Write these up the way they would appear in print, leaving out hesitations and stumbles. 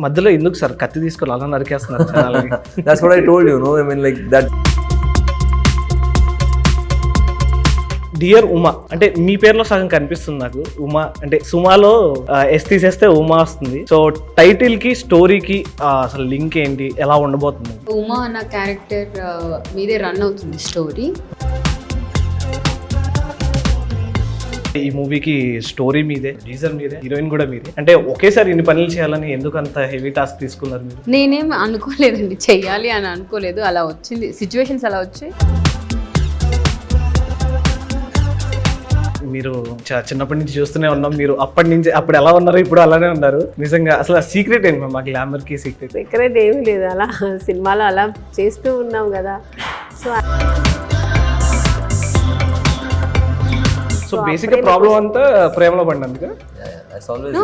మధ్యలో ఎందుకు సార్ కత్తి తీసుకొని అలా నరికేస్తున్నారు జనాలకి? That's what I told you, no? I mean, like that. Dear Uma అంటే మీ పేరులో సగం కనిపిస్తుంది నాకు. ఉమా అంటే సుమాలో ఎస్ తీసేస్తే ఉమా వస్తుంది. సో టైటిల్ కి స్టోరీకి అసలు లింక్ ఏంటి, ఎలా ఉండబోతుంది? ఉమా అన్న క్యారెక్టర్ మీదే రన్ అవుతుంది స్టోరీ. ఈ మూవీకి స్టోరీ మీదే, రీజన్ మీదే, హీరోయిన్ కూడా మీదే. అంటే ఒకేసారి ఇన్ని పనులు చేయాలని ఎందుకు అంత హెవీ టాస్క్ తీసుకున్నారు మీరు? నేనేం అనుకోలేదండి, చెయ్యాలి అని అనుకోలేదు, అలా వచ్చింది, సిచ్యువేషన్స్ అలా వచ్చాయి. మీరు చిన్నప్పటి నుంచి చూస్తూనే ఉన్నాం. మీరు అప్పుడు ఎలా ఉన్నారో ఇప్పుడు అలానే ఉన్నారు. నిజంగా అసలు సీక్రెట్ ఏంటి మా గ్లామర్ కి? సీక్రెట్ ఏమీ లేదు, అలా సినిమాలో అలా చేస్తూ ఉన్నాం కదా. సో బేసిక్ గా ప్రాబ్లం అంతా ప్రేమలో పడినందుకు. That's always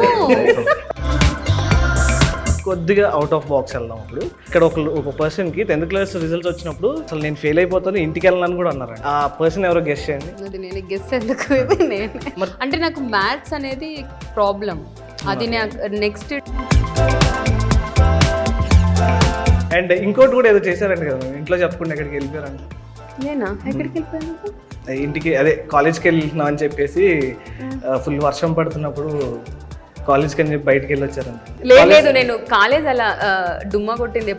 కొద్దిగా అవుట్ ఆఫ్ బాక్స్ వెళ్దాం. అప్పుడు ఇక్కడ ఒక పర్సన్ కి 10th క్లాస్ రిజల్ట్స్ వచ్చినప్పుడు అసలు నేను ఫెయిల్ అయిపోతాను, ఇంటికి వెళ్ళాలని కూడా అన్నారు. ఆ పర్సన్ ఎవరో గెస్ చేయండి. అది నేను గెస్ ఎందుకు, అంటే నాకు మ్యాథ్స్ అనేది ప్రాబ్లం, అది నెక్స్ట్. అండ్ ఇంకోటి కూడా ఏదో చేశారండి కదా, ఇంట్లో చెప్పకుండా ఎక్కడికి వెళ్ళిపోయారంట. నేనా ఎక్కడికి వెళ్ళిపోయాను? ఇంటికి అదే కాలేజ్కి వెళ్తున్నా అని చెప్పేసి ఫుల్ వర్షం పడుతున్నప్పుడు కాలేజ్కి అని చెప్పి బయటకు వెళ్ళి వచ్చారంట. లేదు, నేను కాలేజ్ అలా డుమ్మా కొట్టింది.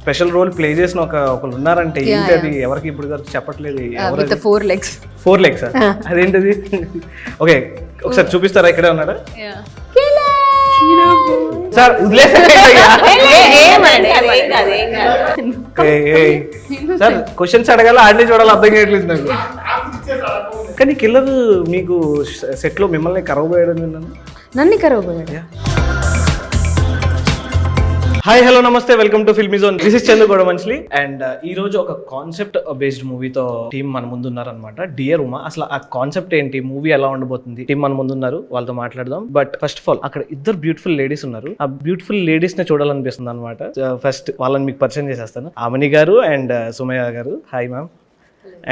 స్పెషల్ రోల్ ప్లే చేసిన ఒకళ్ళు ఉన్నారంటే ఏంటి అది, ఎవరికి ఇప్పుడు వరకు చెప్పట్లేదు. 4 legs. 4 legs అదేంటది? ఓకే, ఒకసారి చూపిస్తారా? ఇక్కడే ఉన్నారా సార్? సార్ క్వశ్చన్స్ అడగాల, ఆడనే చూడాలి, అర్థం చేయట్లేదు నాకు. కానీ కిల్లర్ మీకు సెట్ లో మిమ్మల్ని కరవ పోయాడు, నన్ను కరవ పోయాడు. హాయ్, హలో, నమస్తే, welcome to Filmy zone. This is Chandu Godamanchili. And ఈ రోజు ఒక కాన్సెప్ట్ బేస్డ్ మూవీతో టీమ్ మన ముందు ఉన్నారనమాట, డియర్ ఉమా. అసలు ఆ కాన్సెప్ట్ ఏంటి, మూవీ ఎలా ఉండబోతుంది, టీమ్ మన ముందు ఉన్నారు, వాళ్ళతో మాట్లాడదాం. బట్ ఫస్ట్ ఆఫ్ ఆల్ అక్కడ ఇద్దరు బ్యూటిఫుల్ లేడీస్ ఉన్నారు. ఆ బ్యూటిఫుల్ లేడీస్ ని చూడాలనిపిస్తుంది అనమాట. ఫస్ట్ వాళ్ళని మీకు పరిచయం చేసేస్తాను. ఆమని గారు అండ్ సుమయ్య గారు. Hi ma'am.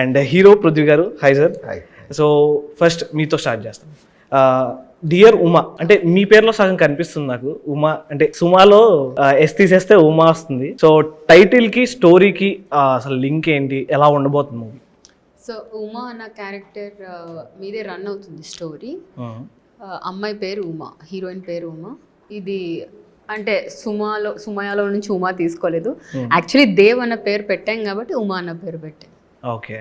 And hero Prithvi గారు. Hi sir. సో ఫస్ట్ మీతో స్టార్ట్ చేస్తాను. డియర్ ఉమా అంటే మీ పేరులో సగం కనిపిస్తుంది నాకు. ఉమా అంటే సుమాలో ఎస్ తీసేస్తే ఉమా వస్తుంది. సో టైటిల్ కి స్టోరీకి అసలు లింక్ ఏంటి, ఎలా ఉండబోతుంది మూవీ? సో ఉమా అన్న క్యారెక్టర్ మీదే రన్ అవుతుంది స్టోరీ. అమ్మాయి పేరు ఉమా, హీరోయిన్ పేరు ఉమా. ఇది అంటే సుమయాలో నుంచి ఉమా తీసుకోలేదు, యాక్చువల్లీ దేవ్ అన్న పేరు పెట్టాం కాబట్టి ఉమా అన్న పేరు పెట్టాం. ఓకే.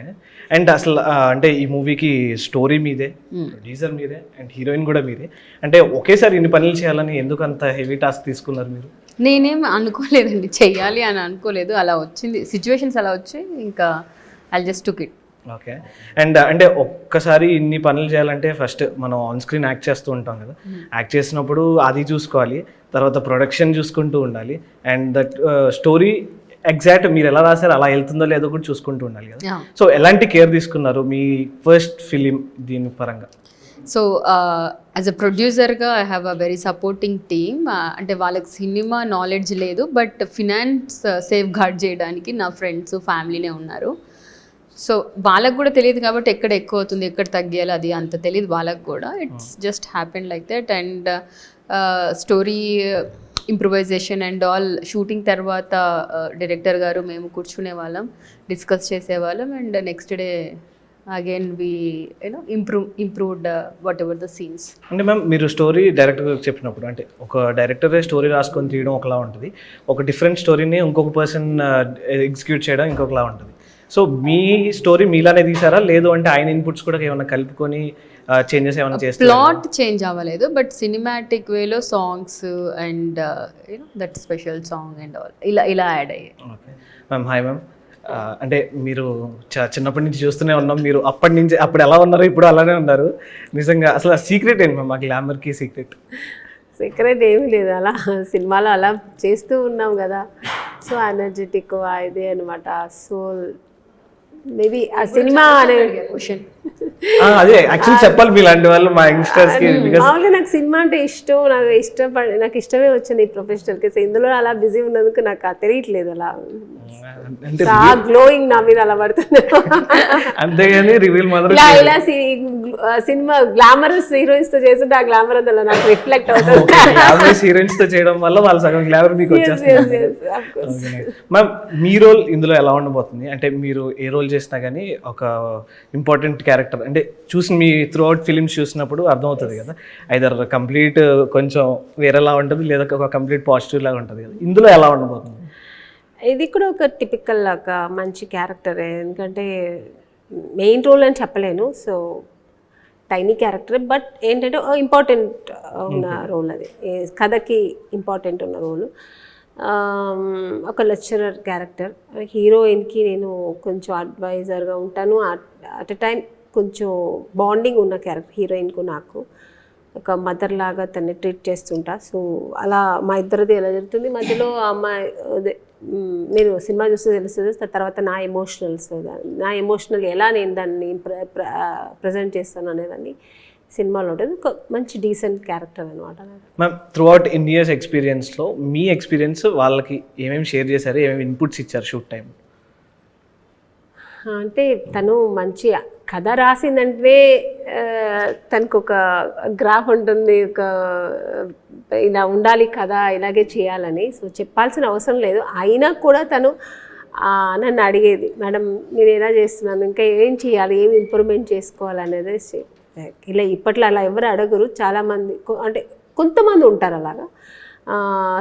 అండ్ అసలు అంటే ఈ మూవీకి స్టోరీ మీదే, ప్రొడ్యూసర్ మీదే, అండ్ హీరోయిన్ కూడా మీదే. అంటే ఒకేసారి ఇన్ని పనులు చేయాలని ఎందుకు అంత హెవీ టాస్క్ తీసుకున్నారు మీరు? నేనేం అనుకోలేదండి, చెయ్యాలి అని అనుకోలేదు, అలా వచ్చింది, సిచ్యువేషన్స్ అలా వచ్చాయి, ఇంకా I just took it. Okay. And అంటే ఒక్కసారి ఇన్ని పనులు చేయాలంటే ఫస్ట్ మనం ఆన్ స్క్రీన్ యాక్ట్ చేస్తూ ఉంటాం కదా, యాక్ట్ చేసినప్పుడు అది చూసుకోవాలి, తర్వాత ప్రొడక్షన్ చూసుకుంటూ ఉండాలి, అండ్ దట్ స్టోరీ ఎగ్జాక్ట్ మీరు ఎలా రాశారు అలా వెళ్తుందో లేదో కూడా చూసుకుంటూ ఉండాలి కదా. సో ఎలాంటి కేర్ తీసుకున్నారు మీ ఫస్ట్ ఫిలిం దీని పరంగా? సో యాజ్ అ ప్రొడ్యూసర్గా I have a very supporting team. అంటే వాళ్ళకి సినిమా నాలెడ్జ్ లేదు, బట్ ఫినాన్స్ సేఫ్ గార్డ్ చేయడానికి నా ఫ్రెండ్స్, ఫ్యామిలీనే ఉన్నారు. సో వాళ్ళకు కూడా తెలియదు కాబట్టి ఎక్కడ ఎక్కువ అవుతుంది, ఎక్కడ తగ్గియాలి, అది అంత తెలియదు వాళ్ళకు కూడా. It's just happen like that. And story improvisation and all shooting తర్వాత డైరెక్టర్ గారు మేము కూర్చునే వాళ్ళం, డిస్కస్ చేసేవాళ్ళం. And next day again we improved whatever the scenes. అంటే మ్యామ్ మీరు స్టోరీ డైరెక్టర్ చెప్పినప్పుడు, అంటే ఒక డైరెక్టరే స్టోరీ రాసుకొని తీయడం ఒకలా ఉంటుంది, ఒక డిఫరెంట్ స్టోరీని ఇంకొక పర్సన్ ఎగ్జిక్యూట్ చేయడం ఇంకొకలా ఉంటుంది. సో మీ స్టోరీ మీలానే తీసారా, లేదు అంటే ఆయన ఇన్పుట్స్ కూడా ఏమైనా కలుపుకొని చేంజెస్ ఏమైనా చేస్తారు? ప్లాట్ చేంజ్ అవ్వలేదు, బట్ సినిమాటిక్ వేలో songs and that special song and all ఇలా యాడ్ అయ్యాయి. Okay ma'am. Hi ma'am. అంటే మీరు చిన్నప్పటి నుంచి చూస్తూనే ఉన్నాం. మీరు అప్పుడు ఎలా ఉన్నారో ఇప్పుడు అలానే ఉన్నారు. నిజంగా అసలు సీక్రెట్ ఏంటి మ్యామ్ మా గ్లామర్ కి? సీక్రెట్ ఏమీ లేదు, అలా సినిమాలో అలా చేస్తూ ఉన్నాం కదా. సో ఎనర్జెటిక్ ఇదే అనమాట. సో మేబీ ఆ సినిమా అనే క్వశ్చన్ అదే యాక్చువల్లీ చెప్పాలి మీలాంటి వాళ్ళు మా యంగ్స్టర్స్ కి. మామూలుగా నాకు సినిమా అంటే ఇష్టం, నాకు ఇష్టమే వచ్చింది ఈ ప్రొఫెషనల్కి. సో ఇందులో అలా బిజీ ఉన్నందుకు నాకు తెలియట్లేదు అలా. అంటే గ్లోయింగ్ నా మీద అలా పడుతుంది. అంతేగాని రివీల్ మాత్రం ఇలా సినిమా గ్లామరస్ హీరోయిన్స్ తో చేస్తుంటే ఆ గ్లామర్ అంతా నాకు రిఫ్లెక్ట్ అవుతుంది. హీరోయిన్స్ తో చేయడం వల్ల వాళ్ళ సగం గ్లామర్ మీకు వచ్చేస్తుంది. మ్యామ్ మీ రోల్ ఇందులో ఎలా ఉండబోతుంది? అంటే మీరు ఏ రోల్ చేసినా కానీ ఒక ఇంపార్టెంట్ క్యారెక్టర్ అంటే చూసి మీ త్రూ అవుట్ ఫిలిమ్స్ చూసినప్పుడు అర్థమవుతుంది కదా, ఐదర్ కంప్లీట్ కొంచెం వేరేలా ఉంటుంది లేదా ఒక కంప్లీట్ పాజిటివ్ లాగా ఉంటుంది కదా, ఇందులో ఎలా ఉండబోతుంది? ఇది కూడా ఒక టిపికల్ ఒక మంచి క్యారెక్టరే, ఎందుకంటే మెయిన్ రోల్ అని చెప్పలేను. సో టైనీ క్యారెక్టర్, బట్ ఏంటంటే ఇంపార్టెంట్ ఉన్న రోల్, అది కథకి ఇంపార్టెంట్ ఉన్న రోల్. ఒక లెక్చరర్ క్యారెక్టర్. హీరోయిన్కి నేను కొంచెం అడ్వైజర్గా ఉంటాను, అట్ ఎ టైం కొంచెం బాండింగ్ ఉన్న క్యారెక్టర్ హీరోయిన్కు నాకు. ఒక మదర్ లాగా తన్ని ట్రీట్ చేస్తుంటా. సో అలా మా ఇద్దరిది ఎలా జరుగుతుంది మధ్యలో అమ్మాయి అదే మీరు సినిమా చూస్తే తెలుస్తుంది. తర్వాత నా ఎమోషనల్ ఎలా నేను దాన్ని ప్రజెంట్ చేస్తాను అనేదాన్ని సినిమాలో ఉంటుంది. ఒక మంచి డీసెంట్ క్యారెక్టర్ అనమాట. Ma'am throughout in years ఎక్స్పీరియన్స్లో మీ ఎక్స్పీరియన్స్ వాళ్ళకి ఏమేమి షేర్ చేశారు, ఏమేమి ఇన్పుట్స్ ఇచ్చారు షూట్ టైం? అంటే తను మంచి కథ రాసిందంటే తనకు ఒక గ్రాఫ్ ఉంటుంది, ఒక ఇలా ఉండాలి కథ, ఇలాగే చేయాలని. సో చెప్పాల్సిన అవసరం లేదు. అయినా కూడా తను నన్ను అడిగేది, మేడం మీరు ఎలా చేస్తున్నాను, ఇంకా ఏం చేయాలి, ఏం ఇంప్రూవ్మెంట్ చేసుకోవాలనేది. ఇలా ఇప్పట్లో అలా ఎవరు అడగరు, చాలామంది అంటే కొంతమంది ఉంటారు అలాగా,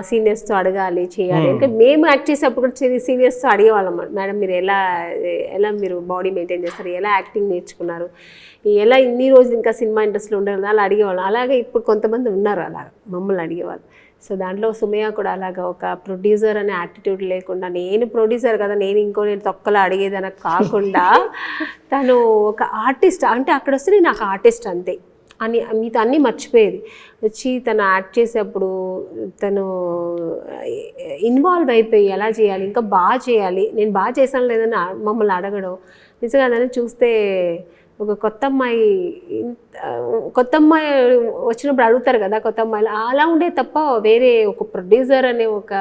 సీనియర్స్తో అడగాలి చేయాలి. అంటే మేము యాక్ట్ చేసేటప్పుడు కూడా సీనియర్స్తో అడిగేవాళ్ళం, మేడం మీరు ఎలా మీరు బాడీ మెయింటైన్ చేస్తారు, ఎలా యాక్టింగ్ నేర్చుకున్నారు, ఎలా ఇన్ని రోజులు ఇంకా సినిమా ఇండస్ట్రీలో ఉండరు, అలా అడిగేవాళ్ళం. అలాగే ఇప్పుడు కొంతమంది ఉన్నారు అలాగా మమ్మల్ని అడిగేవాళ్ళు. సో దాంట్లో సుమయ్య కూడా అలాగా ఒక ప్రొడ్యూసర్ అనే యాటిట్యూడ్ లేకుండా, నేను ప్రొడ్యూసర్ కదా నేను తొక్కలా అడిగేదని కాకుండా తను ఒక ఆర్టిస్ట్, అంటే అక్కడ వస్తే నేను నాకు ఆర్టిస్ట్ అంతే అని మీతో అన్నీ మర్చిపోయేది. వచ్చి తను యాక్ట్ చేసేటప్పుడు తను ఇన్వాల్వ్ అయిపోయి ఎలా చేయాలి, ఇంకా బాగా చేయాలి, నేను బాగా చేశాను లేదని మమ్మల్ని అడగడం. నిజంగా దాన్ని చూస్తే ఒక కొత్త అమ్మాయి వచ్చినప్పుడు అడుగుతారు కదా కొత్త అమ్మాయిలు, అలా ఉండే తప్ప వేరే ఒక ప్రొడ్యూసర్ అనే ఒక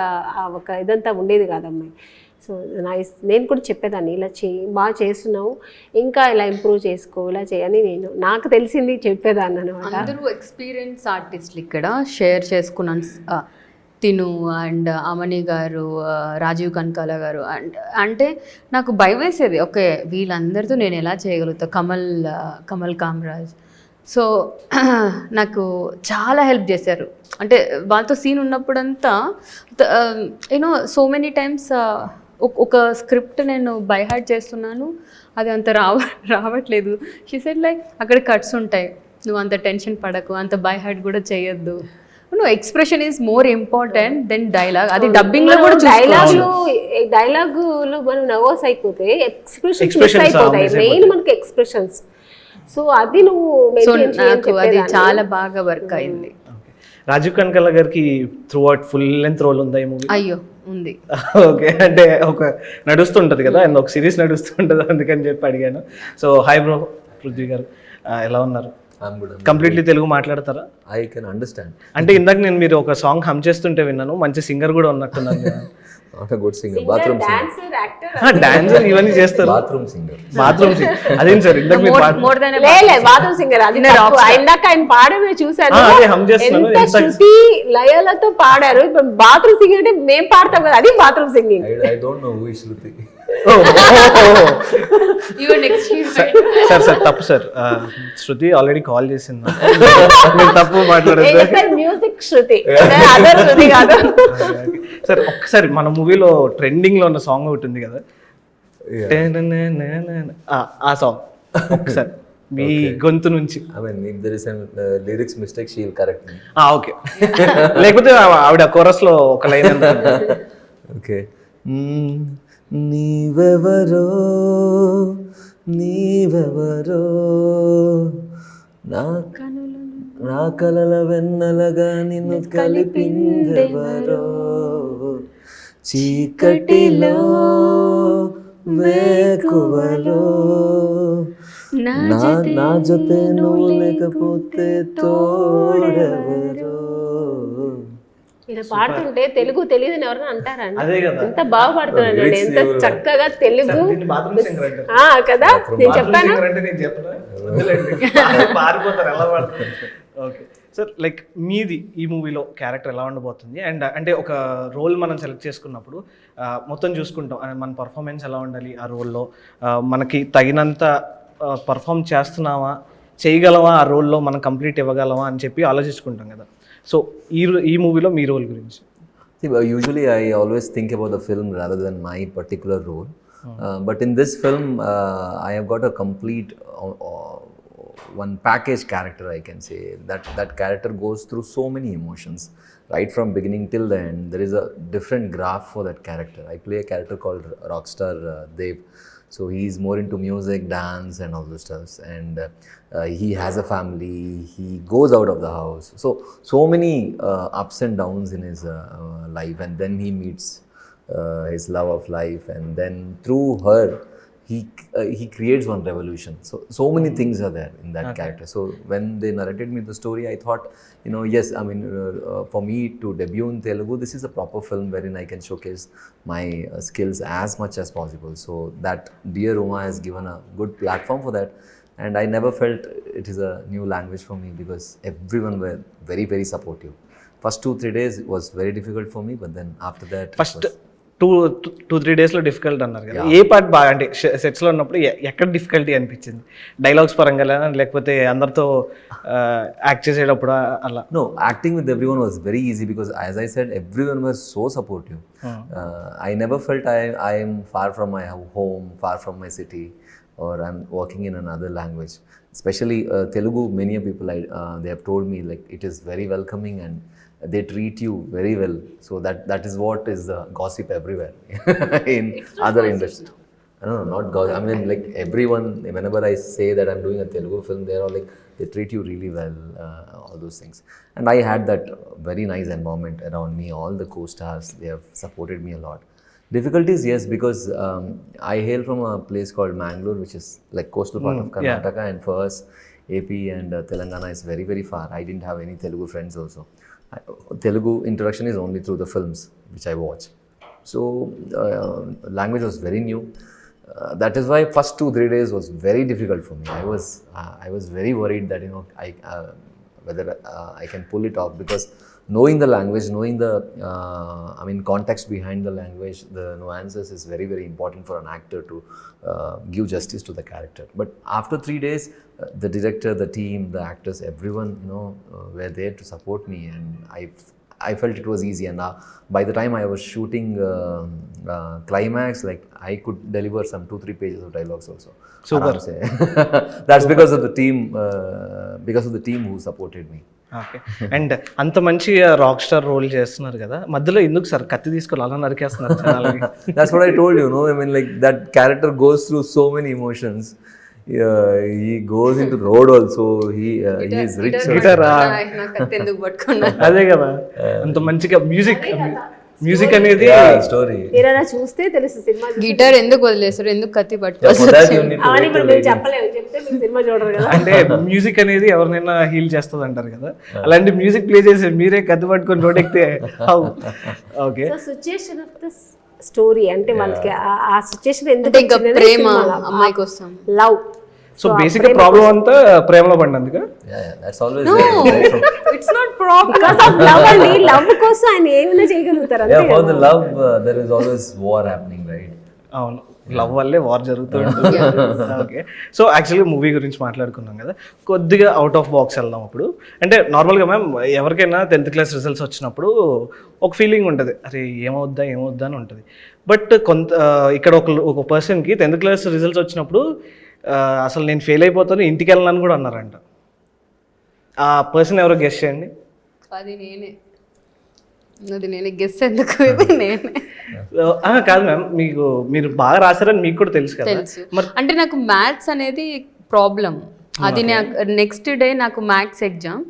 ఇదంతా ఉండేది కాదు అమ్మాయి. సో నేను కూడా చెప్పేదాన్ని, ఇలా బాగా చేస్తున్నావు, ఇంకా ఇలా ఇంప్రూవ్ చేసుకో, ఇలా చేయని నాకు తెలిసింది చెప్పేదాన్ని అనమాట. అందరూ ఎక్స్పీరియన్స్ ఆర్టిస్టులు ఇక్కడ షేర్ చేసుకున్నాను. తిను అండ్ అమని గారు, రాజీవ్ కనకాల గారు. అండ్ అంటే నాకు భయం వేసేది, ఓకే వీళ్ళందరితో నేను ఎలా చేయగలుగుతా, కమల్ కామరాజ్. సో నాకు చాలా హెల్ప్ చేశారు. అంటే వాళ్ళతో సీన్ ఉన్నప్పుడంతా యూనో సో మెనీ టైమ్స్ ఒక స్క్రిప్ట్ నేను బై హార్ట్ చేస్తున్నాను, అది అంత రావట్లేదు. షీ సెడ్ లైక్ అక్కడ కట్స్ ఉంటాయి, నువ్వు అంత టెన్షన్ పడకు, అంత బై హార్ట్ కూడా చేయొద్దు, expression is more important than dialogue. అది డబ్బింగ్ లో కూడా డైలాగులో మనం నర్వస్ అయిపోతే ఎక్స్ప్రెషన్స్ అయిపోతాయి, మెయిన్ మనకి ఎక్స్ప్రెషన్స్. సో అది నాకు అది చాలా బాగా వర్క్ అయింది. రాజీవ్ కనకాల గారికి throughout full length role ఉందా ఈ మూవీ? అయ్యో ఉంది. ఓకే, అంటే ఒక నడుస్తుంటది కదా, ఒక సిరీస్ నడుస్తుంటది అందుకని చెప్పి అడిగాను. సో హాయ్ బ్రో, పృథ్వీ గారు ఎలా ఉన్నారు? కంప్లీట్లీ తెలుగు మాట్లాడతారా? I can understand. అంటే ఇందాక నేను మీరు ఒక సాంగ్ హమ్ చేస్తుంటే విన్నాను, మంచి సింగర్ కూడా ఉన్నట్టున్నారు. Not a good singer, bathroom singer. Dancer ఇవన్నీ చేస్తారు. బాత్రూమ్ సింగర్ అదేం సార్ ఇందాక మీరు బాత్రూమ్ సింగర్ అది ఇందాక ఆయన పాడమే చూసాను, శృతి లయలతో పాడారు. ఇప్పుడు బాత్రూమ్ సింగింగ్ అంటే మేము పాడతాం కదా, అది bathroom singing. I don't know who is Shruti. Sir తప్పు సార్, శృతి ఆల్రెడీ కాల్ చేసింది, తప్పు మాట్లాడారు. మ్యూజిక్ శృతి, అదర్ శృతి కాదు. సార్ ఒక్కసారి మన మూవీలో ట్రెండింగ్ లో ఉన్న సాంగ్ ఒకటి ఉంది కదా, ఆ సాంగ్ ఒక్కసారి మీ గొంతు నుంచి. I mean, if there is a lyrics mistake, she will correct me. Okay, లేకపోతే ఆవిడ కోరస్ లో ఒక లైన్. ఓకే. నీవెవరో నా కలల వెన్నెలగా నిన్ను కలిపిందెవరో, చీకటిలో వేకువలో నా జొతే నువ్వు లేకపోతే తోడెవరో. ఇలా పాడుతుంటే తెలుగు తెలియదని ఎవరైనా అంటారా అండి? అదే కదా. ఎంత బాగా పాడుతున్నాడు అండి, ఎంత చక్కగా తెలుగు. దీన్ని బాత్రూమ్ సింగర్ అంటారు. కదా నేను చెప్పాను. సింగర్ అంటే నేను చెప్పనా? వదిలేండి. పారిపోతారు ఎలా పడతారు. ఓకే సార్, లైక్ మీది ఈ మూవీలో క్యారెక్టర్ ఎలా ఉండబోతుంది? అండ్ అంటే ఒక రోల్ మనం సెలెక్ట్ చేసుకున్నప్పుడు మొత్తం చూసుకుంటాం, మన పర్ఫార్మెన్స్ ఎలా ఉండాలి ఆ రోల్లో, మనకి తగినంత పర్ఫామ్ చేస్తున్నామా, చేయగలమా, ఆ రోల్లో మనం కంప్లీట్ ఇవ్వగలమా అని చెప్పి ఆలోచించుకుంటాం కదా. సో ఈ మూవీలో మీ రోల్ గురించి. Usually I always think about the film rather than my particular role. But in this film, I have got a complete one package character, I can say. That character goes through so many emotions, right from beginning till the end. There is a different graph for that character. I play a character called Rockstar Dev. So he's more into music, dance and all those stuff. And he has a family, he goes out of the house. So many ups and downs in his life. And then he meets his love of life. And then through her, he creates one revolution. So many things are there in that character. So when they narrated me the story, I thought, yes, I mean, for me to debut in Telugu, this is a proper film wherein I can showcase my skills as much as possible. So that Dear Uma has given a good platform for that. And I never felt it is a new language for me because everyone were very, very supportive. First 2-3 days was very difficult for me, but then after that, first 2-3 డేస్లో difficult అన్నారు కదా, ఏ part బాగా అంటే సెట్స్లో ఉన్నప్పుడు ఎక్కడ difficulty అనిపించింది? Dialogues పరంగా లేకపోతే అందరితో యాక్ట్ చేసేటప్పుడు అలా? No, acting with everyone was very easy because, as I said, everyone was so supportive. I never felt I am far from my home, far from my city, or I'm working in another language. Especially Telugu, many people they have told me like it is very welcoming and they treat you very well. So that is what is the gossip everywhere in other industries. No, not gossip. I mean, like everyone, whenever I say that I'm doing a Telugu film, they're all like, they treat you really well, all those things. And I had that very nice environment around me. All the co-stars, they have supported me a lot. Difficulties, yes, because I hail from a place called Mangalore, which is like coastal part of Karnataka, and for us, AP and Telangana is very, very far. I didn't have any Telugu friends also. Telugu introduction is only through the films which I watch. So language was very new. That is why first 2-3 days was very difficult for me. I was very worried that whether I can pull it off, because knowing the language, knowing the context behind the language, the nuances is very, very important for an actor to give justice to the character. But after 3 days, the director, the team, the actors, everyone were there to support me, and I felt it was easy. And by the time I was shooting climax, like I could deliver some 2-3 pages of dialogues also. Super. That's because of the team who supported me. Okay. And అంత మంచి rock star role చేస్తున్నారు కదా, మధ్యలో ఎందుకు sir కత్తి తీసుకొని అలా నరికేస్తున్నారు జనాలకి? That's what I told you, no? I mean, like that character goes through so many emotions. He goes into road also. He is rich. ఎందుకు పట్టుకున్నా? అదే కదా, అంత మంచిగా మ్యూజిక్ అనేది story. ఏదైనా చూస్తే తెలుసు సినిమా. గిటార్ ఎందుకు వదిలేస్తారు, ఎందుకు కత్తి For పట్టుకోవాలి? that you need to అవన్నీ wait మనం till మేము చెప్పలేము, చెప్తే మీరు సినిమా చూడరు కదా. అంటే మ్యూజిక్ అనేది ఎవరినైనా హీల్ చేస్తుంది అంటారు కదా, అలాంటి మ్యూజిక్ ప్లే చేసి మీరే కత్తి పట్టుకొని రోడ్ ఎక్కితే okay. So situation of the story అంటే వాళ్ళకి ఆ సిచ్యుయేషన్ ఎందుకు అంటే ఇంకా ప్రేమ అమ్మాయి కోసం, లవ్. సో బేసిక్ ప్రాబ్లం అంతా ప్రేమలో పడినందుక. Yeah, that's always there. Right from, it's not problem. Because of love అండి, లవ్ కోసం ఆయన ఏమైనా చేయగలుగుతారు అంతే. for the love, there is always war happening, right? అవును, లవ్ వల్లే వార్ జరుగుతూ ఉంటుంది. ఓకే. సో యాక్చువల్గా మూవీ గురించి మాట్లాడుకున్నాం కదా, కొద్దిగా అవుట్ ఆఫ్ బాక్స్ వెళ్దాం. అప్పుడు అంటే నార్మల్గా మ్యామ్ ఎవరికైనా 10th క్లాస్ రిజల్ట్స్ వచ్చినప్పుడు ఒక ఫీలింగ్ ఉంటుంది, అరే ఏమవుద్దా అని ఉంటుంది. బట్ ఇక్కడ ఒక పర్సన్కి 10th క్లాస్ రిజల్ట్స్ వచ్చినప్పుడు అసలు నేను ఫెయిల్ అయిపోతాను, ఇంటికి వెళ్ళను కూడా అన్నారంట. ఆ పర్సన్ ఎవరో గెస్ చేయండి. అది నేనే గెస్ ఎందుకు? నేనే. కాదు మ్యామ్, మీరు బాగా రాశారని మీకు కూడా తెలుసు కదా. తెలుసు. అంటే నాకు మ్యాథ్స్ అనేది ప్రాబ్లం. అది నెక్స్ట్ డే నాకు మ్యాథ్స్ ఎగ్జామ్.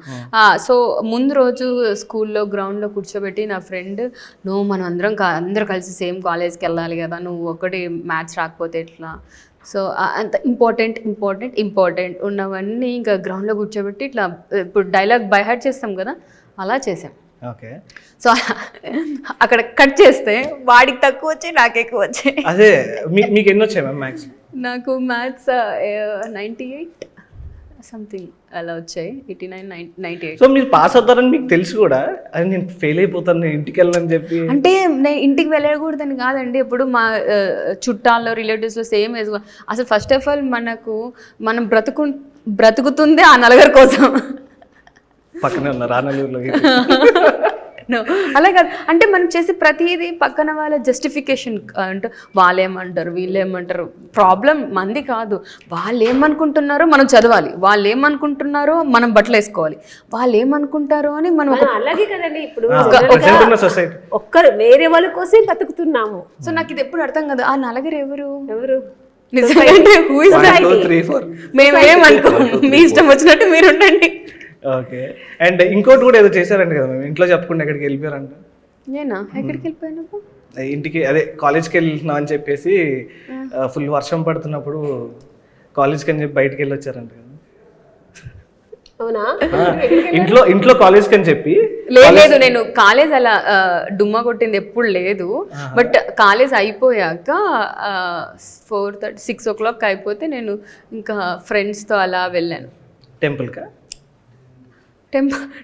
సో ముందు రోజు స్కూల్లో గ్రౌండ్లో కూర్చోబెట్టి నా ఫ్రెండ్, నువ్వు మనం అందరూ కలిసి సేమ్ కాలేజ్కి వెళ్ళాలి కదా, నువ్వు ఒకటి మ్యాథ్స్ రాకపోతే ఎట్లా? సో అంత ఇంపార్టెంట్ ఉన్నవన్నీ ఇంకా గ్రౌండ్లో కూర్చోబెట్టి ఇట్లా ఇప్పుడు డైలాగ్ బై హార్ట్ చేస్తాం కదా, అలా చేసాం. ఓకే. సో అక్కడ కట్ చేస్తే వాడికి తక్కువ వచ్చాయి, నాకు ఎక్కువ వచ్చాయి. అదే మీకు ఎన్ని వచ్చాయి మ్యామ్ మ్యాథ్స్? నాకు మ్యాథ్స్ 98 సంథింగ్ అలా వచ్చాయి, 89, 98. సో మీరు పాస్ అవుతారని మీకు తెలుసు కూడా, అది నేను ఫెయిల్ అయిపోతాను, నేను ఇంటికి వెళ్ళనని చెప్పి. అంటే నేను ఇంటికి వెళ్ళకూడదని కాదండి, ఇప్పుడు మా చుట్టాల్లో రిలేటివ్స్లో సేమ్ ఏజ్. అసలు ఫస్ట్ ఆఫ్ ఆల్ మనం బ్రతుకుతుందే ఆ నలుగురి కోసం. పక్కనే ఉన్నారు ఆ నలుగురిలో. అలా కాదు, అంటే మనం చేసే ప్రతిదీ పక్కన వాళ్ళ జస్టిఫికేషన్ అంటే వాళ్ళేమంటారు వీళ్ళేమంటారు, ప్రాబ్లం మంది కాదు. వాళ్ళు ఏమనుకుంటున్నారో మనం చదవాలి, వాళ్ళు ఏమనుకుంటున్నారో మనం బట్టలు వేసుకోవాలి, వాళ్ళు ఏమనుకుంటారో అని మనం అలాగే కదండి ఇప్పుడు సొసైటీ ఒక్కరు వేరే వాళ్ళ కోసం బతుకుతున్నాము. సో నాకు ఇది ఎప్పుడు అర్థం కాదు, ఆ నలుగురు ఎవరు నిజంగా మేమేమనుకో, మీ ఇష్టం వచ్చినట్టు మీరు ఉండండి. ఓకే. అండ్ ఇంకోటి కూడా ఏదో చేశారంట కదా మేము, ఇంట్లో చెప్పకుండా ఎక్కడికి వెళ్ళిపోయారంట. నేనా ఎక్కడికి వెళ్ళిపోయాను? ఇంటికి అదే కాలేజ్కి వెళ్తున్నా అని చెప్పేసి ఫుల్ వర్షం పడుతున్నప్పుడు కాలేజ్కి అని చెప్పి బయటకు వెళ్ళి వచ్చారంట కదా. అవునా? ఇంట్లో కాలేజ్కి అని చెప్పి. లేదు నేను కాలేజ్ అలా డుమ్మా కొట్టింది ఎప్పుడు లేదు. బట్ కాలేజ్ అయిపోయాక 4:30, 6 o'clock అయిపోతే నేను ఇంకా ఫ్రెండ్స్తో అలా వెళ్ళాను. టెంపుల్కా?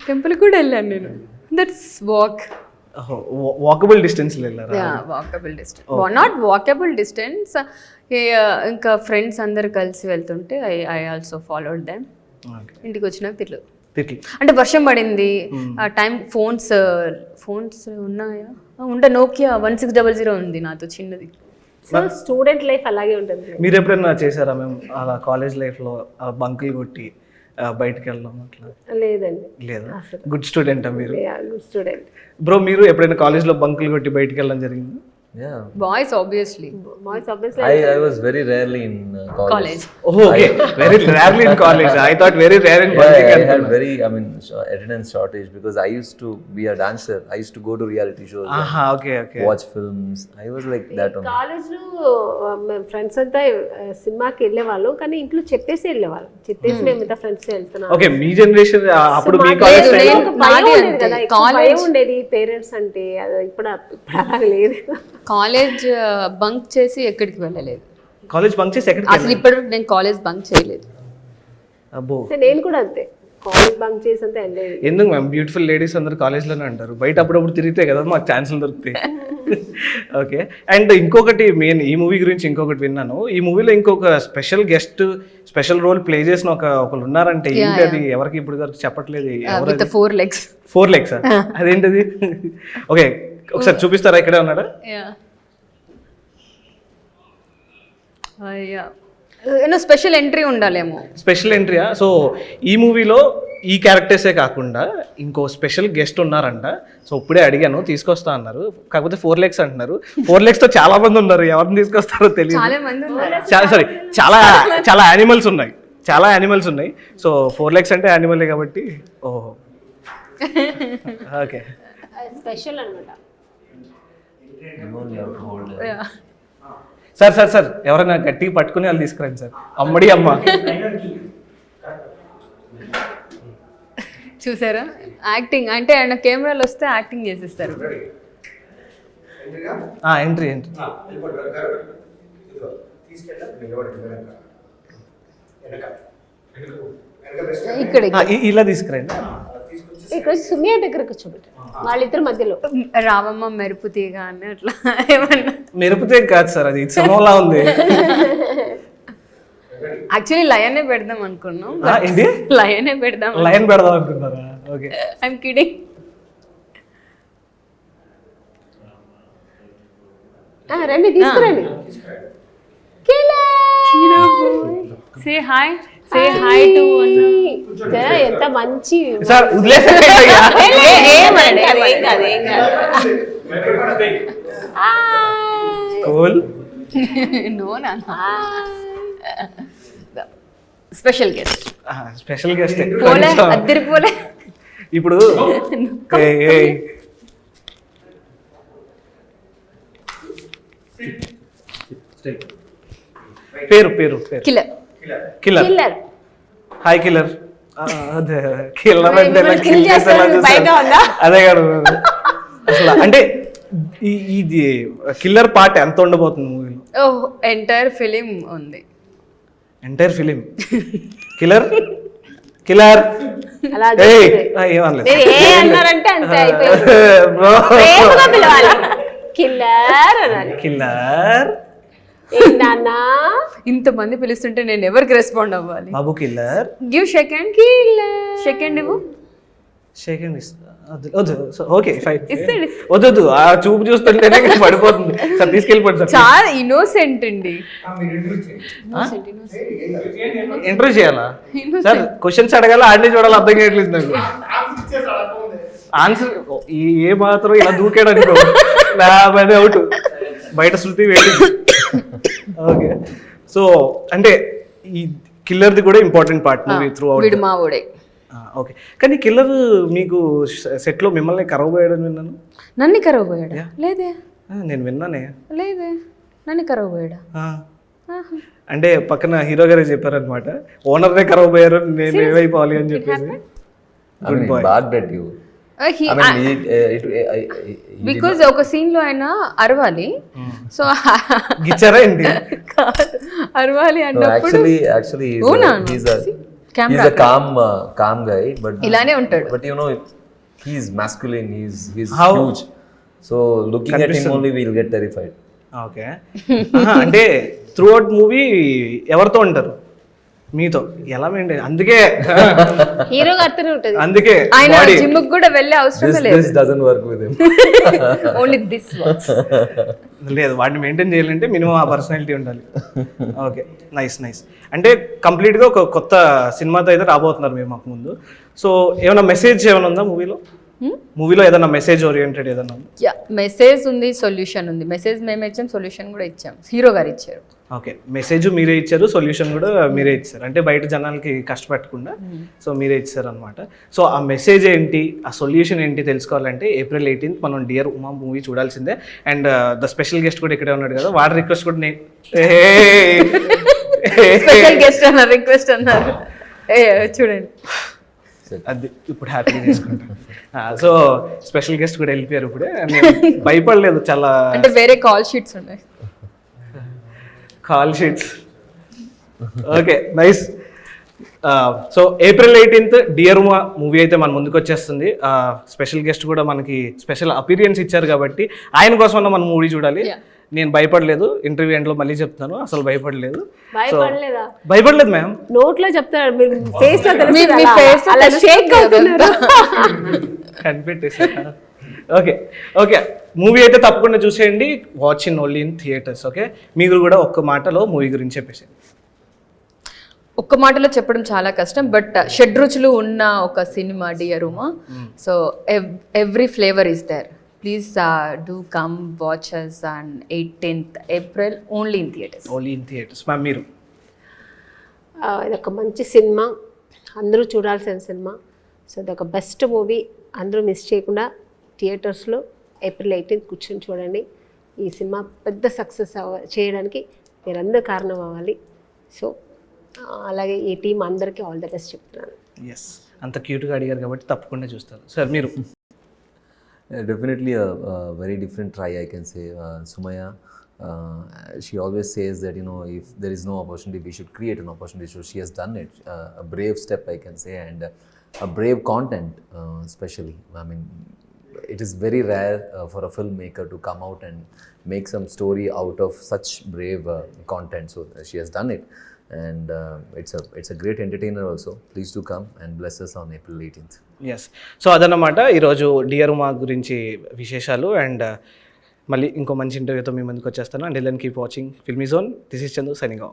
టెంపుల్ కూడా వెళ్ళాను నేను. That's walk. వాకబుల్ డిస్టెన్స్ వెళ్ళారా? Walkable distance, not walkable distance. ఇంకా ఫ్రెండ్స్ అందరు కలిసి వెళ్తుంటే ఐ ఆల్సో ఫాలోడ్ దెమ్. ఇంటికి వచ్చినాక తిట్లు. అంటే వర్షం పడింది ఆ టైం, ఫోన్స్ ఉన్నాయా? నోకియా 1600 ఉంది నాతో, చిన్నది. సో స్టూడెంట్ లైఫ్ అలాగే ఉంటుంది. మీరు ఎప్పుడైనా చేశారా మేము అలా కాలేజ్ లైఫ్లో బంకులు కొట్టి బయటకు వెళ్ళడం అట్లా? లేదండి. లేదా? గుడ్ స్టూడెంట్ మీరు? Good student. బ్రో మీరు ఎప్పుడైనా కాలేజ్లో బంకులు కొట్టి బయటకు వెళ్ళడం జరిగింది? Yeah. Boys obviously. I was very rarely in college. Oh, okay. Very rarely in college. I thought very rare in bunking. I had attendance shortage because I used to be a dancer. I used to go to reality shows. Okay. Watch films. I was like that only. College లో friends అంతా సినిమాకి వెళ్ళేవాళ్ళు, కానీ ఇంట్లో చెప్పేసి వెళ్ళేవాళ్ళు. చెప్పేసి మేము ఇంత ఫ్రెండ్స్ వెళ్తున్నాం. ఓకే, మీ జనరేషన్ అప్పుడు మీ కాలేజ్ భయం ఉండేది పేరెంట్స్ అంటే. ఇప్పుడు అలా లేదు. కాలేజ్ బంక్ చేసి ఎక్కడికి వెళ్ళలేదు. కాలేజ్ బంక్ చేసి ఎక్కడికి? అసలు ఇప్పుడు నేను కాలేజ్ బంక్ చేయలేదు. అబ్బో, నేను కూడా అంతే, కాలేజ్ బంక్ చేసి అంతా వెళ్ళలేదు. ఎందుకు మ్యామ్, బ్యూటిఫుల్ లేడీస్ అందరు కాలేజ్లోనే అంటారు, బయట అప్పుడప్పుడు తిరిగితే కదా మాకు ఛాన్సులు దొరుకుతాయి. ఓకే. అండ్ ఇంకొకటి మెయిన్ ఈ మూవీ గురించి ఇంకొకటి విన్నాను, ఈ మూవీలో ఇంకొక స్పెషల్ రోల్ ప్లే చేసిన ఒకళ్ళు ఉన్నారంటే, ఏంటి అది? ఎవరికి ఇప్పుడు వరకు చెప్పట్లేదు. 4 legs. 4 legs అదేంటిది? ఓకే, ఒకసారి చూపిస్తారా? ఇక్కడే ఉన్నాడా? స్పెషల్ ఎంట్రీ ఉండాలేమో. స్పెషల్ ఎంట్రీయా? సో ఈ మూవీలో ఈ క్యారెక్టర్సే కాకుండా ఇంకో స్పెషల్ గెస్ట్ ఉన్నారంట. సో ఇప్పుడే అడిగాను, తీసుకొస్తా అన్నారు. కాకపోతే 4 legs అంటున్నారు. 4 legs తో చాలా మంది ఉన్నారు, ఎవరిని తీసుకొస్తారో తెలియదు. చాలా మంది ఉన్నారు. చాలా యానిమల్స్ ఉన్నాయి. సో 4 legs అంటే యానిమలే కాబట్టి. ఓహో, ఓకే. స్పెషల్ అన్నమాట. సార్ ఎవరైనా గట్టిగా పట్టుకుని వాళ్ళు తీసుకురండి సార్. అమ్మడి అమ్మ. చూసారా యాక్టింగ్ అంటే? ఆయన కెమెరాలు వస్తే యాక్టింగ్ చేసిస్తారు. ఎంట్రీ ఇక్కడ ఇలా తీసుకురండి. ఇక్కడ సుమియా దగ్గర కూర్చోబెట్టారు, వాళ్ళిద్దరు మధ్యలో. రావమ్మ మెరుపు తీగ అని అట్లా ఏమన్నా? మెరుపు తీగ కాదు సార్, అది సమోలా ఉంది. యాక్చువల్లీ లయనే పెడదాం అనుకున్నాం. లయనే పెడదాం అనుకున్నారా? Okay, I'm kidding. రండి తీసుకురండి. Say hi, say hi to ఎంత మంచి సార్. స్పెషల్ గెస్ట్ పోలే, అద్దరి పోలే. ఇప్పుడు పేరు కిల్లర్. హాయ్ కిల్లర్, అదే కిల్లర్ అంటే మిమ్మల్ని kill చేస్తారని భయంగా ఉందా? అదే కాదు అసలు అంటే ఇది కిల్లర్ పార్ట్ ఎంత ఉండబోతుంది మూవీలో? ఎంటైర్ ఫిలిం ఉంది. ఎంటైర్ ఫిలిం కిల్లర్ కిల్లర్ అలా ఏమనలేదు మీరు ఏ అన్నారంటే అంతే అయిపోయింది. ప్రేమగా పిలవాలి, కిల్లర్ అనాలి. కిల్లర్ ఏంటన్నా ఇంతమంది పిలుస్తుంటే నేను ఎవరికి రెస్పాండ్ అవ్వాలి? బాబు కిల్లర్ గివ్ సెకండ్ సెకండ్ ఇవ్వు. సెకండ్ వద్దు ఓకే ఫైన్ ఇస్తాడు. వద్దు ఆ చూపు చూస్తుంటేనే పడిపోతుంది సార్, తీసుకెళ్ళిపోండి సార్. చాలా ఇన్నోసెంట్ అండి. ఇంటర్వ్యూ చేయాలా సార్? క్వశ్చన్స్ అడగాల, ఆడిని చూడాలి, అర్థం కావట్లేదు నాకు. ఆన్సర్ ఏ మాత్రం ఇలా దూకాడు అనుకో నా అవుట్, బయట శృతి వెయిటింగ్. ఓకే సో అంటే ఈ కిల్లర్ది కూడా important part movie through out. వీడు మా ఊడే. ఓకే కానీ కిల్లర్ మీకు సెట్లో మిమ్మల్ని కరవబోయాడని విన్నాను. నన్ను కరవబోయాడా? లేదే. నేను విన్నానే. లేదే, నన్ను కరవబోయాడా? అంటే పక్కన హీరో గారే చెప్పారనమాట, ఓనర్నే కరవబోయారు, నేను ఏమైపోవాలి అని చెప్పేసి. I mean, it bad at you. I mean, because ఒక సీన్ లో ఆయన అరవాలి, సో గిచ్చారా ఏంటి? అరవాలి No, అన్నప్పుడు actually, Camera. he's a calm guy, but ఇలానే ఉంటాడు. But you know, he's masculine. He's How? huge. So looking at him only, we'll get terrified. Okay అంటే through out movie ఎవరితో ఉంటారు? మీతో ఎలా మెయింటైన్? అందుకే హీరో గారితోనే ఉంటుంది. అందుకే ఆయన body. జిమ్ కూడా వెళ్ళే అవసరం లేదు. This doesn't work with him. Only this works. లేదు, వాడిని మెయింటైన్ చేయాలంటే మినిమం ఆ పర్సనాలిటీ ఉండాలి. Okay nice nice. అంటే కంప్లీట్గా ఒక కొత్త సినిమాతో అయితే రాబోతున్నారు మీరు మాకు ముందు. సో ఏమైనా మెసేజ్ ఏమైనా ఉందా మూవీలో? మూవీలో ఏదైనా మెసేజ్ ఓరియంటెడ్ ఏదైనా ఉందా? యా, మెసేజ్ ఉంది, సొల్యూషన్ ఉంది. మెసేజ్ మేమే ఇచ్చాం, సొల్యూషన్ కూడా ఇచ్చాం. హీరో గారు ఇచ్చారు. ఓకే మెసేజ్ మీరే ఇచ్చారు, సొల్యూషన్ కూడా మీరే ఇచ్చారు. అంటే బయట జనాలకి కష్టపెట్టకుండా సో మీరే ఇచ్చారు అనమాట. సో ఆ మెసేజ్ ఏంటి, ఆ సొల్యూషన్ ఏంటి తెలుసుకోవాలంటే April 18th మనం డియర్ ఉమా మూవీ చూడాల్సిందే. అండ్ ద స్పెషల్ గెస్ట్ కూడా ఇక్కడే ఉన్నాడు కదా, వాడి రిక్వెస్ట్ కూడా నేను స్పెషల్ గెస్ట్ అన్నారు, రిక్వెస్ట్ అన్నారు. చూడండి అది ఇప్పుడు హ్యాపీగా చేసుకుంటాను. సో స్పెషల్ గెస్ట్ కూడా వెళ్ళిపోయారు ఇప్పుడే. నేను భయపడలేదు చాలా. అంటే వేరే కాల్ షీట్స్ ఉన్నాయి, call sheets. Okay nice. So April 18th dear Uma movie అయితే మన ముందుకు వచ్చేస్తుంది. స్పెషల్ గెస్ట్ కూడా మనకి స్పెషల్ అపీరియన్స్ ఇచ్చారు కాబట్టి ఆయన కోసం మనం మూవీ చూడాలి. నేను భయపడలేదు, ఇంటర్వ్యూ ఎండ్లో మళ్ళీ చెప్తాను, అసలు భయపడలేదు. భయపడలేదా? భయపడలేదు మ్యామ్. నోట్లో చెప్తారు, మీరు ఫేస్ లో మీ face లో అలా షేక్ అవుతున్నారు. కనిపెట్టేసా. ఓకే ఓకే మూవీ అయితే తప్పకుండా చూసేయండి. Watch in only in theatres. Okay మీరు కూడా ఒక్క మాటలో మూవీ గురించి చెప్పేసేయండి. ఒక్క మాటలో చెప్పడం చాలా కష్టం, బట్ షడ్రుచులు ఉన్న ఒక సినిమా dear Uma. So every flavour is there. Please do come watch us on 18th April only in theatres. Only in theatres. Ma'am మీరు? ఇదొక మంచి సినిమా, అందరూ చూడాల్సిన సినిమా. సో ఇదొక బెస్ట్ మూవీ, అందరూ మిస్ చేయకుండా థియేటర్స్లో April 18th కూర్చొని చూడండి. ఈ సినిమా పెద్ద సక్సెస్ చేయడానికి మీరందరూ కారణం అవ్వాలి. సో అలాగే ఈ టీం అందరికీ ఆల్ ద బెస్ట్ చెప్తున్నాను. ఎస్ అంత క్యూట్గా అడిగారు కాబట్టి తప్పకుండా చూస్తారు. సార్ మీరు? Definitely a very different try, I can say. Sumaya, she always says that, you know, if there is no opportunity, we should create an opportunity. So she has done it. A brave step, I can say, and a brave content, especially. I mean, it is very rare for a filmmaker to come out and make some story out of such brave content. So she has done it, and it's a great entertainer also. Please do come and bless us on April 18th. Yes so అదన్నమాట ఈరోజు dear Uma గురించి విశేషాలు. And మళ్ళీ ఇంకో మంచి ఇంటర్వ్యూతో మీ ముందుకు వచ్చేస్తాను. And then keep watching Filmy zone. This is Chandu signing of.